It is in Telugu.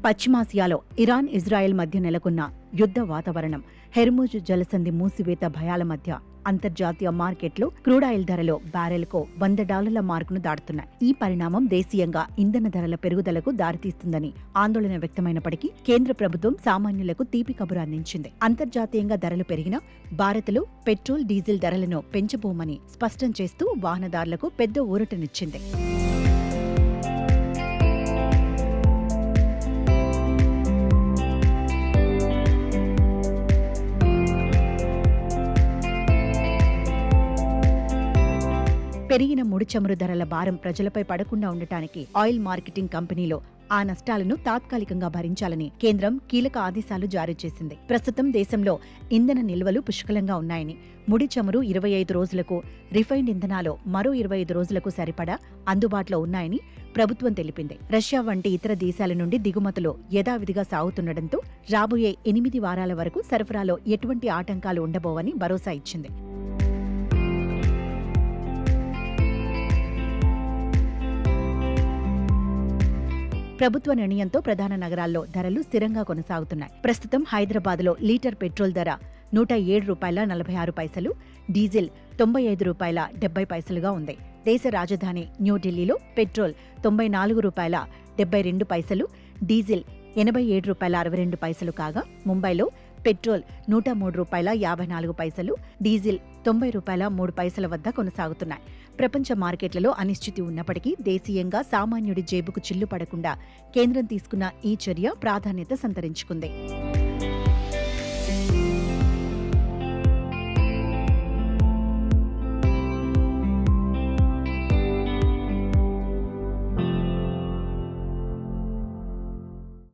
పశ్చిమాసియాలో ఇరాన్ ఇజ్రాయెల్ మధ్య నెలకొన్న యుద్ధ వాతావరణం, హెర్ముజ్ జలసంధి మూసివేత భయాల మధ్య అంతర్జాతీయ మార్కెట్లో క్రూడాయిల్ ధరలో బ్యారెల్కు $100 మార్కును దాటుతున్నాయి. ఈ పరిణామం దేశీయంగా ఇంధన ధరల పెరుగుదలకు దారితీస్తుందని ఆందోళన వ్యక్తమైనప్పటికీ కేంద్ర ప్రభుత్వం సామాన్యులకు తీపి కబురు అందించింది. అంతర్జాతీయంగా ధరలు పెరిగినా భారత్లో పెట్రోల్, డీజిల్ ధరలను పెంచబోమని స్పష్టం చేస్తూ వాహనదారులకు పెద్ద ఊరటనిచ్చింది. పెరిగిన ముడి చమురు ధరల భారం ప్రజలపై పడకుండా ఉండటానికి ఆయిల్ మార్కెటింగ్ కంపెనీలో ఆ నష్టాలను తాత్కాలికంగా భరించాలని కేంద్రం కీలక ఆదేశాలు జారీ చేసింది. ప్రస్తుతం దేశంలో ఇంధన నిల్వలు పుష్కలంగా ఉన్నాయని, ముడి చమురు 25 రోజులకు, రిఫైన్డ్ ఇంధనాలు మరో 25 రోజులకు సరిపడా అందుబాటులో ఉన్నాయని ప్రభుత్వం తెలిపింది. రష్యా వంటి ఇతర దేశాల నుండి దిగుమతులు యథావిధిగా సాగుతుండటంతో రాబోయే 8 వారాల వరకు సరఫరాలో ఎటువంటి ఆటంకాలు ఉండబోవని భరోసా ఇచ్చింది. ప్రభుత్వ నిర్ణయంతో ప్రధాన నగరాల్లో ధరలు స్థిరంగా కొనసాగుతున్నాయి. ప్రస్తుతం హైదరాబాద్లో లీటర్ పెట్రోల్ ధర $107.46, డీజిల్ $95.70గా ఉంది. దేశ రాజధాని న్యూఢిల్లీలో పెట్రోల్ $94.72, డీజిల్ $87.62 కాగా ముంబైలో పెట్రోల్ $103.54, డీజిల్ $90.03 వద్ద కొనసాగుతున్నాయి. ప్రపంచ మార్కెట్లలో అనిశ్చితి ఉన్నప్పటికీ దేశీయంగా సామాన్యుడి జేబుకు చిల్లు పడకుండా కేంద్రం తీసుకున్న ఈ చర్య ప్రాధాన్యత సంతరించుకుంది.